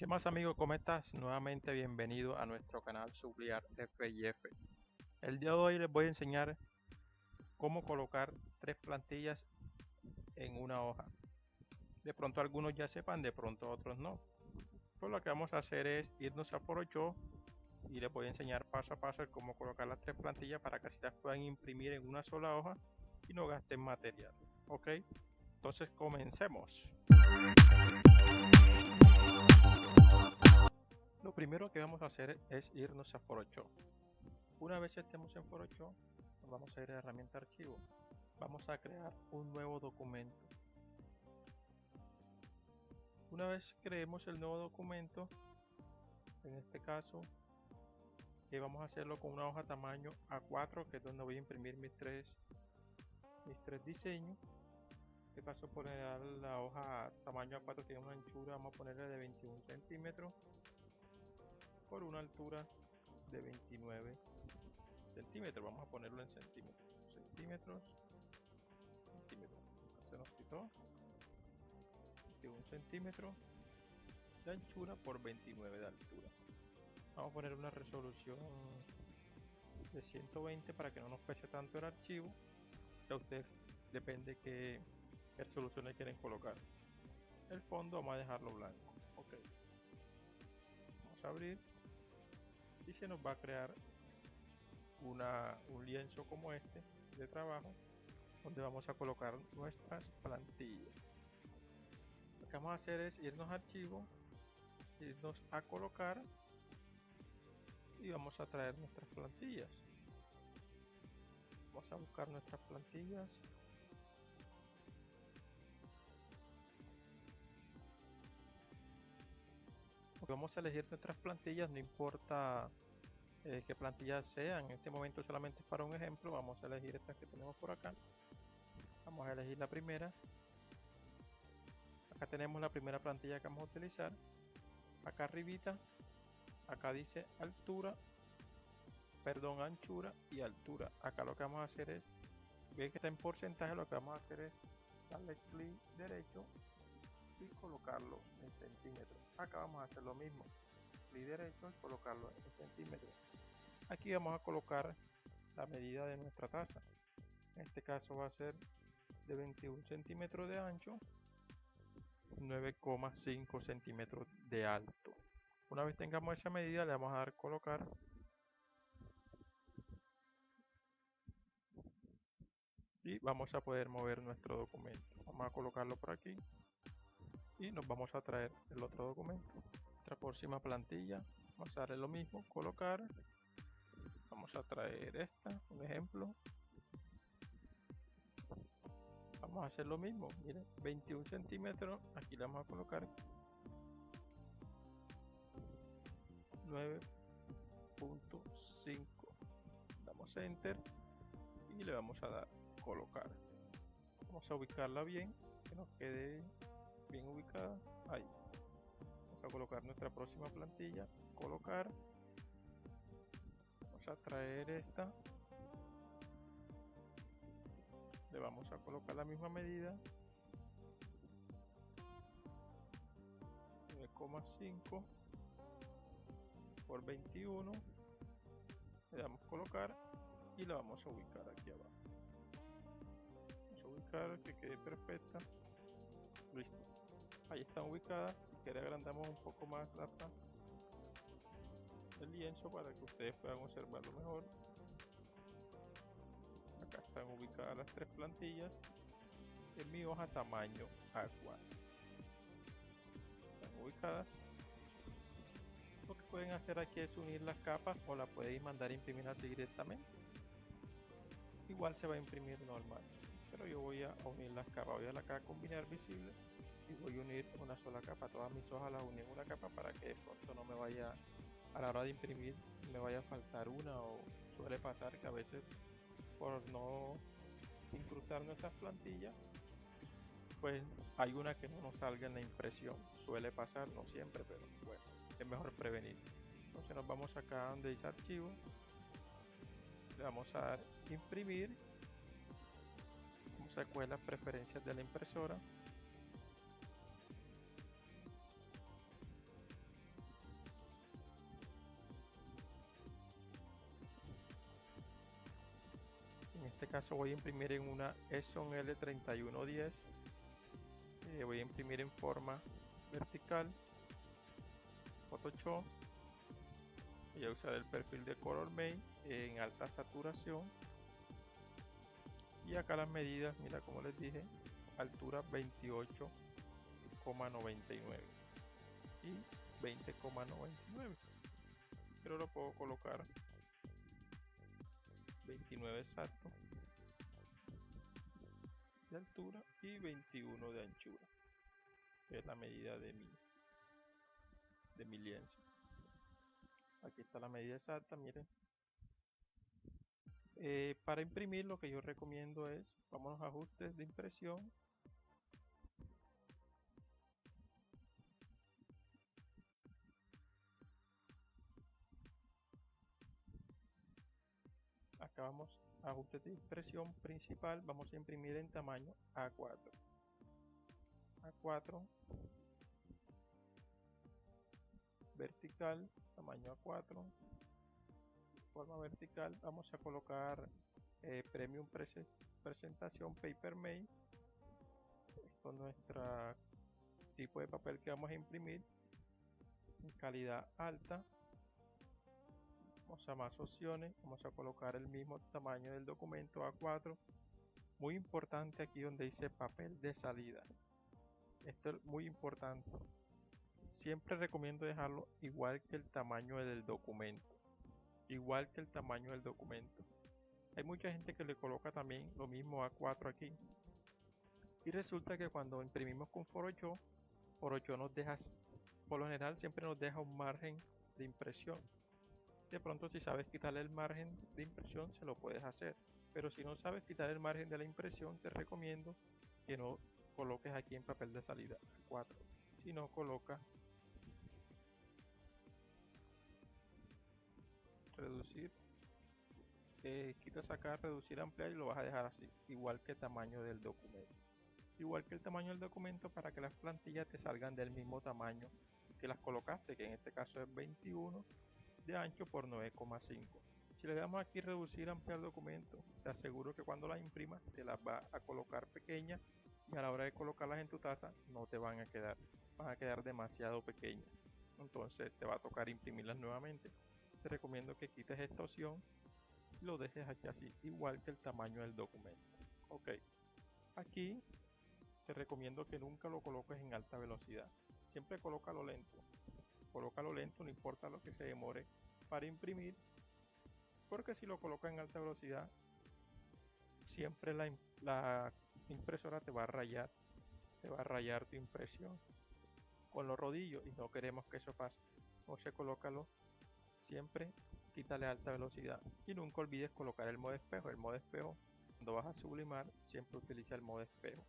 ¿Qué más, amigo? ¿Cómo estás? Nuevamente bienvenido a nuestro canal Subliar FIF. El día de hoy les voy a enseñar cómo colocar tres plantillas en una hoja. De pronto algunos ya sepan, de pronto otros no. Pues lo que vamos a hacer es irnos a Photoshop y les voy a enseñar paso a paso cómo colocar las tres plantillas para que así las puedan imprimir en una sola hoja y no gasten material. ¿Ok? Entonces comencemos. Lo primero que vamos a hacer es irnos a Photoshop. Una vez estemos en Photoshop, nos vamos a ir a herramienta archivo. Vamos a crear un nuevo documento. Una vez creemos el nuevo documento, en este caso vamos a hacerlo con una hoja tamaño A4, que es donde voy a imprimir mis tres diseños. En este caso, por la hoja tamaño A4 tiene una anchura, vamos a ponerle de 21 centímetros por una altura de 29 centímetros. Vamos a ponerlo en centímetros. Centímetros. Se nos quitó. 21 centímetros de anchura por 29 de altura. Vamos a poner una resolución de 120 para que no nos pese tanto el archivo. Ya ustedes depende qué resolución le quieren colocar. El fondo vamos a dejarlo blanco. Ok. Vamos a abrir y se nos va a crear un lienzo como este de trabajo donde vamos a colocar nuestras plantillas. Lo que vamos a hacer es irnos a archivo, irnos a colocar y vamos a traer nuestras plantillas. Vamos a buscar nuestras plantillas. Vamos a elegir nuestras plantillas, no importa qué plantillas sean. En este momento solamente es para un ejemplo. Vamos a elegir estas que tenemos por acá. Vamos a elegir la primera. Acá tenemos la primera plantilla que vamos a utilizar. Acá arribita, acá dice anchura y altura. Acá lo que vamos a hacer es, ven que está en porcentaje, lo que vamos a hacer es darle clic derecho y colocarlo en centímetros. Acá vamos a hacer lo mismo, clic derecho y colocarlo en centímetros. Aquí vamos a colocar la medida de nuestra taza. En este caso va a ser de 21 centímetros de ancho, 9,5 centímetros de alto. Una vez tengamos esa medida, le vamos a dar colocar y vamos a poder mover nuestro documento. Vamos a colocarlo por aquí y nos vamos a traer el otro documento. Nuestra próxima plantilla, vamos a darle lo mismo, colocar. Vamos a traer esta, un ejemplo. Vamos a hacer lo mismo, miren, 21 centímetros, aquí le vamos a colocar 9.5. Damos enter y le vamos a dar colocar. Vamos a ubicarla bien, que nos quede bien ubicada. Ahí. Vamos a colocar nuestra próxima plantilla, colocar. Vamos a traer esta. Le vamos a colocar la misma medida, 9,5 por 21. Le damos colocar y la vamos a ubicar aquí abajo. Vamos a ubicar que quede perfecta. Listo. Ahí están ubicadas. Si quiere agrandamos un poco más el lienzo para que ustedes puedan observarlo mejor. Acá están ubicadas las tres plantillas en mi hoja tamaño A4. Están ubicadas. Lo que pueden hacer aquí es unir las capas o la pueden mandar a imprimir así directamente. Igual se va a imprimir normal, pero yo voy a unir las capas. Voy a la acá combinar visible y voy a unir una sola capa. Todas mis hojas las uní en una capa para que de pronto no me vaya, a la hora de imprimir, me vaya a faltar una, o suele pasar que a veces por no incrustar nuestras plantillas pues hay una que no nos salga en la impresión. Suele pasar, no siempre, pero bueno, es mejor prevenir. Entonces nos vamos acá donde dice archivo, le vamos a dar imprimir, vamos a coger las preferencias de la impresora, este caso voy a imprimir en una Epson L3110. Voy a imprimir en forma vertical, Photoshop. Voy a usar el perfil de ColorMate en alta saturación. Y acá las medidas, mira como les dije, altura 28,99 y 20,99. Pero lo puedo colocar 29 exacto de altura y 21 de anchura, que es la medida de mi lienzo. Aquí está la medida exacta, miren. Para imprimir lo que yo recomiendo es, vamos a ajustes de impresión. Acá vamos a ajustes de impresión principal, vamos a imprimir en tamaño A4. A4, vertical, tamaño A4, forma vertical. Vamos a colocar Premium Presentación Paper-Mate. Esto es nuestro tipo de papel que vamos a imprimir en calidad alta. Vamos a más opciones, vamos a colocar el mismo tamaño del documento A4. Muy importante aquí donde dice papel de salida. Esto es muy importante. Siempre recomiendo dejarlo igual que el tamaño del documento. Igual que el tamaño del documento. Hay mucha gente que le coloca también lo mismo A4 aquí. Y resulta que cuando imprimimos con Photoshop nos deja, por lo general siempre nos deja un margen de impresión. De pronto si sabes quitarle el margen de impresión se lo puedes hacer, pero si no sabes quitar el margen de la impresión te recomiendo que no coloques aquí en papel de salida 4, sino coloca reducir, quitas acá reducir, ampliar y lo vas a dejar así, igual que el tamaño del documento. Igual que el tamaño del documento para que las plantillas te salgan del mismo tamaño que las colocaste, que en este caso es 21 de ancho por 9,5. Si le damos aquí reducir, ampliar documento, te aseguro que cuando las imprimas te las va a colocar pequeñas y a la hora de colocarlas en tu taza no te van a quedar demasiado pequeñas. Entonces te va a tocar imprimirlas nuevamente. Te recomiendo que quites esta opción y lo dejes aquí así, igual que el tamaño del documento. Ok, aquí te recomiendo que nunca lo coloques en alta velocidad. Siempre colócalo lento. Colócalo lento, no importa lo que se demore para imprimir, porque si lo colocas en alta velocidad siempre la impresora te va a rayar tu impresión con los rodillos y no queremos que eso pase. Entonces colócalo siempre, quítale alta velocidad y nunca olvides colocar el modo espejo. El modo espejo, cuando vas a sublimar, siempre utiliza el modo espejo.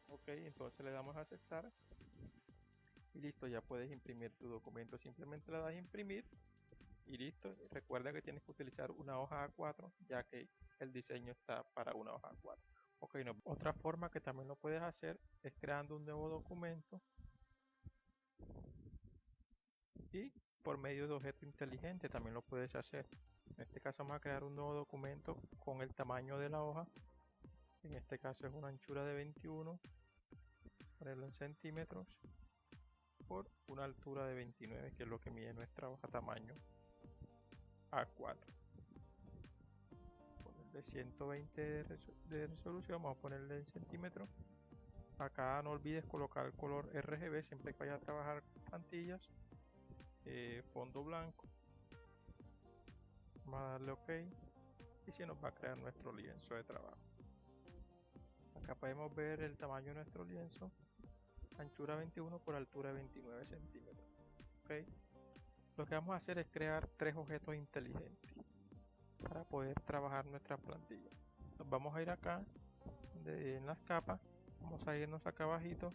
Ok, entonces le damos a aceptar y listo, ya puedes imprimir tu documento. Simplemente le das a imprimir y listo. Recuerda que tienes que utilizar una hoja A4 ya que el diseño está para una hoja A4. Ok, no. Otra forma que también lo puedes hacer es creando un nuevo documento y por medio de objeto inteligente también lo puedes hacer. En este caso vamos a crear un nuevo documento con el tamaño de la hoja. En este caso es una anchura de 21, ponerlo en centímetros por una altura de 29, que es lo que mide nuestra hoja tamaño A4. De 120 de resolución, vamos a ponerle en centímetros. Acá no olvides colocar el color RGB siempre que vayas a trabajar con plantillas. Fondo blanco, vamos a darle OK y se nos va a crear nuestro lienzo de trabajo. Acá podemos ver el tamaño de nuestro lienzo, anchura 21 por altura 29 centímetros. ¿Okay? Lo que vamos a hacer es crear 3 objetos inteligentes para poder trabajar nuestras plantillas. Nos vamos a ir acá en las capas, vamos a irnos acá abajito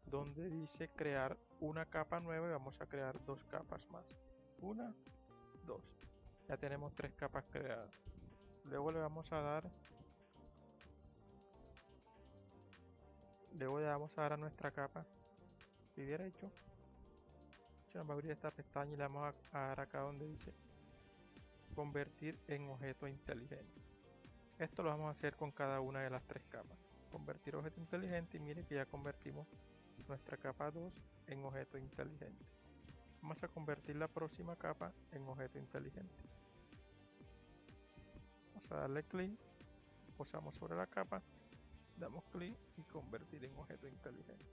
donde dice crear una capa nueva y vamos a crear 2 capas más. 1, 2. Ya tenemos 3 capas creadas. Luego le vamos a dar a nuestra capa clic derecho, se nos va a abrir esta pestaña y le vamos a dar acá donde dice convertir en objeto inteligente. Esto lo vamos a hacer con cada una de las tres capas. Convertir objeto inteligente, y mire que ya convertimos nuestra capa 2 en objeto inteligente. Vamos a convertir la próxima capa en objeto inteligente. Vamos a darle clic, posamos sobre la capa, damos clic y convertir en objeto inteligente.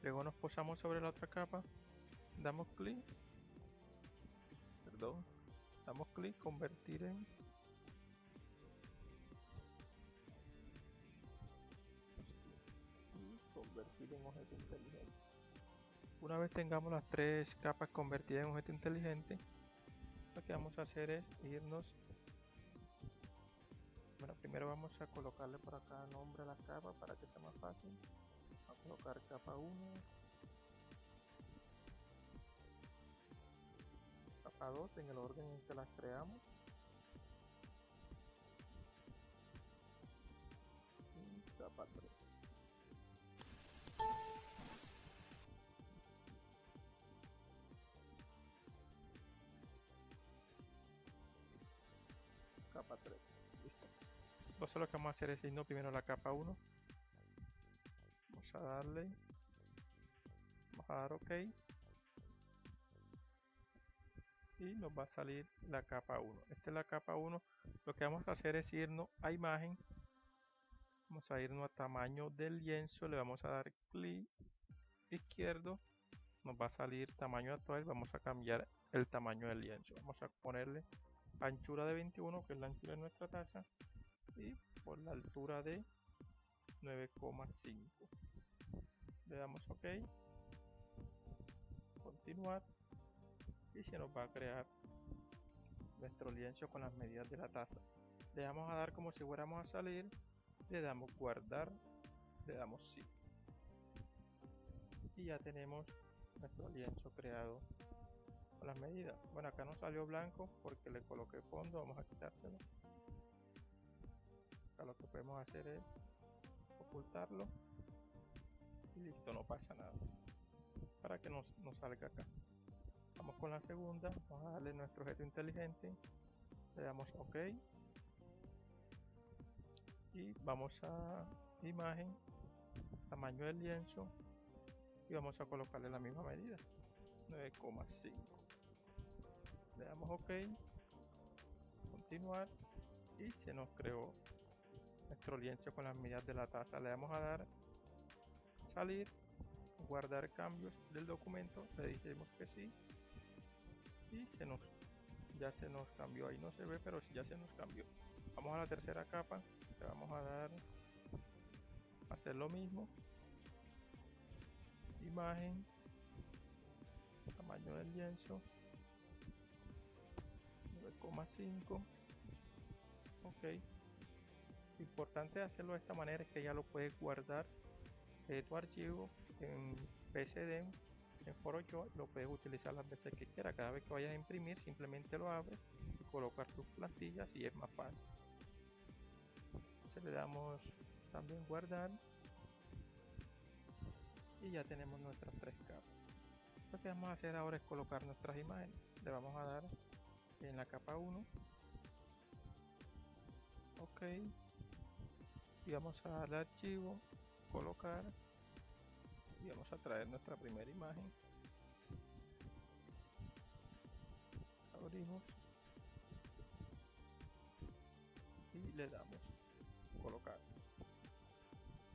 Luego nos posamos sobre la otra capa, damos clic, damos clic, convertir en objeto inteligente. Una vez tengamos las tres capas convertidas en objeto inteligente, lo que vamos a hacer es irnos. Bueno, primero vamos a colocarle por acá nombre a la capa para que sea más fácil. Vamos a colocar capa 1, capa 2 en el orden en que las creamos, y capa 3. Capa 3. Listo. Entonces lo que vamos a hacer es irnos primero a la capa 1. Vamos a dar OK. Y nos va a salir la capa 1. Esta es la capa 1. Lo que vamos a hacer es irnos a imagen. Vamos a irnos a tamaño del lienzo. Le vamos a dar clic izquierdo. Nos va a salir tamaño actual. Vamos a cambiar el tamaño del lienzo. Vamos a ponerle anchura de 21, que es la anchura de nuestra taza, y por la altura de 9,5. Le damos OK, continuar, y se nos va a crear nuestro lienzo con las medidas de la taza. Le vamos a dar como si fuéramos a salir, le damos guardar, le damos sí, y ya tenemos nuestro lienzo creado con las medidas. Bueno, acá nos salió blanco porque le coloqué fondo. Vamos a quitárselo. Acá lo que podemos hacer es ocultarlo y listo, no pasa nada, para que nos salga acá. Vamos con la segunda. Vamos a darle nuestro objeto inteligente, le damos OK y vamos a imagen, tamaño del lienzo, y vamos a colocarle la misma medida, 9,5. Le damos OK, continuar, y se nos creó nuestro lienzo con las medidas de la taza. Le vamos a dar salir, guardar cambios del documento, le dijimos que sí, y ya se nos cambió. Ahí no se ve, pero sí ya se nos cambió. Vamos a la tercera capa, le vamos a dar hacer lo mismo, imagen, tamaño del lienzo, 9,5. OK. Lo importante de hacerlo de esta manera es que ya lo puedes guardar tu archivo en PSD, en Photoshop. Lo puedes utilizar las veces que quieras. Cada vez que vayas a imprimir, simplemente lo abres y colocas tus plantillas y es más fácil. Entonces le damos también guardar, y ya tenemos nuestras tres capas. Lo que vamos a hacer ahora es colocar nuestras imágenes. Le vamos a dar en la capa 1, OK, y vamos a darle archivo, colocar, y vamos a traer nuestra primera imagen. Abrimos y le damos colocar.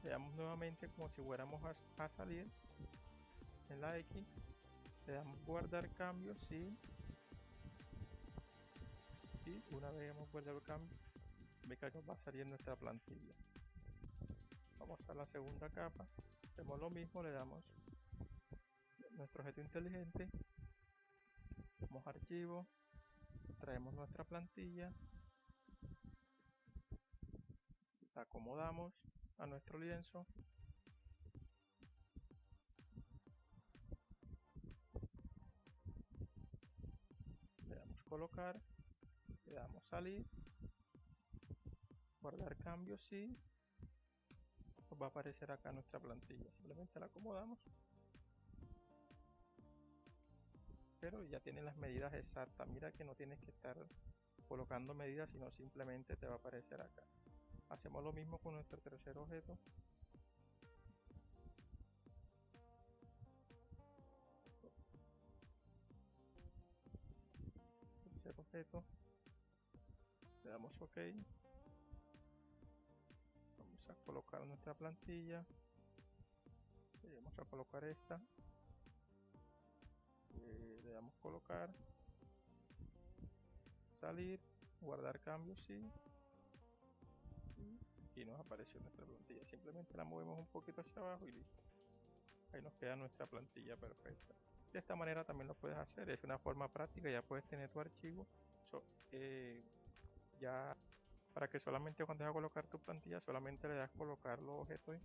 Le damos nuevamente como si fuéramos a salir en la X. Le damos guardar cambios, sí, y una vez hemos guardado el cambio, ve que nos va a salir nuestra plantilla. Vamos a la segunda capa, hacemos lo mismo, le damos nuestro objeto inteligente, damos archivo, traemos nuestra plantilla, la acomodamos a nuestro lienzo, le damos colocar, le damos salir, guardar cambios, sí, nos va a aparecer acá nuestra plantilla. Simplemente la acomodamos pero ya tiene las medidas exactas. Mira que no tienes que estar colocando medidas, sino simplemente te va a aparecer acá. Hacemos lo mismo con nuestro tercer objeto. Tercer objeto, le damos OK. Vamos a colocar nuestra plantilla. Vamos a colocar esta. Le damos colocar, salir, guardar cambios, sí. Y nos apareció nuestra plantilla. Simplemente la movemos un poquito hacia abajo y listo. Ahí nos queda nuestra plantilla perfecta. De esta manera también lo puedes hacer, es una forma práctica, ya puedes tener tu archivo ya para que solamente cuando vas a colocar tu plantilla solamente le das colocar los objetos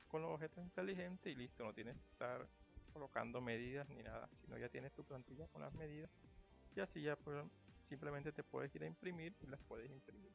con los objetos inteligentes y listo, no tienes que estar colocando medidas ni nada, sino ya tienes tu plantilla con las medidas y así ya pues, simplemente te puedes ir a imprimir y las puedes imprimir.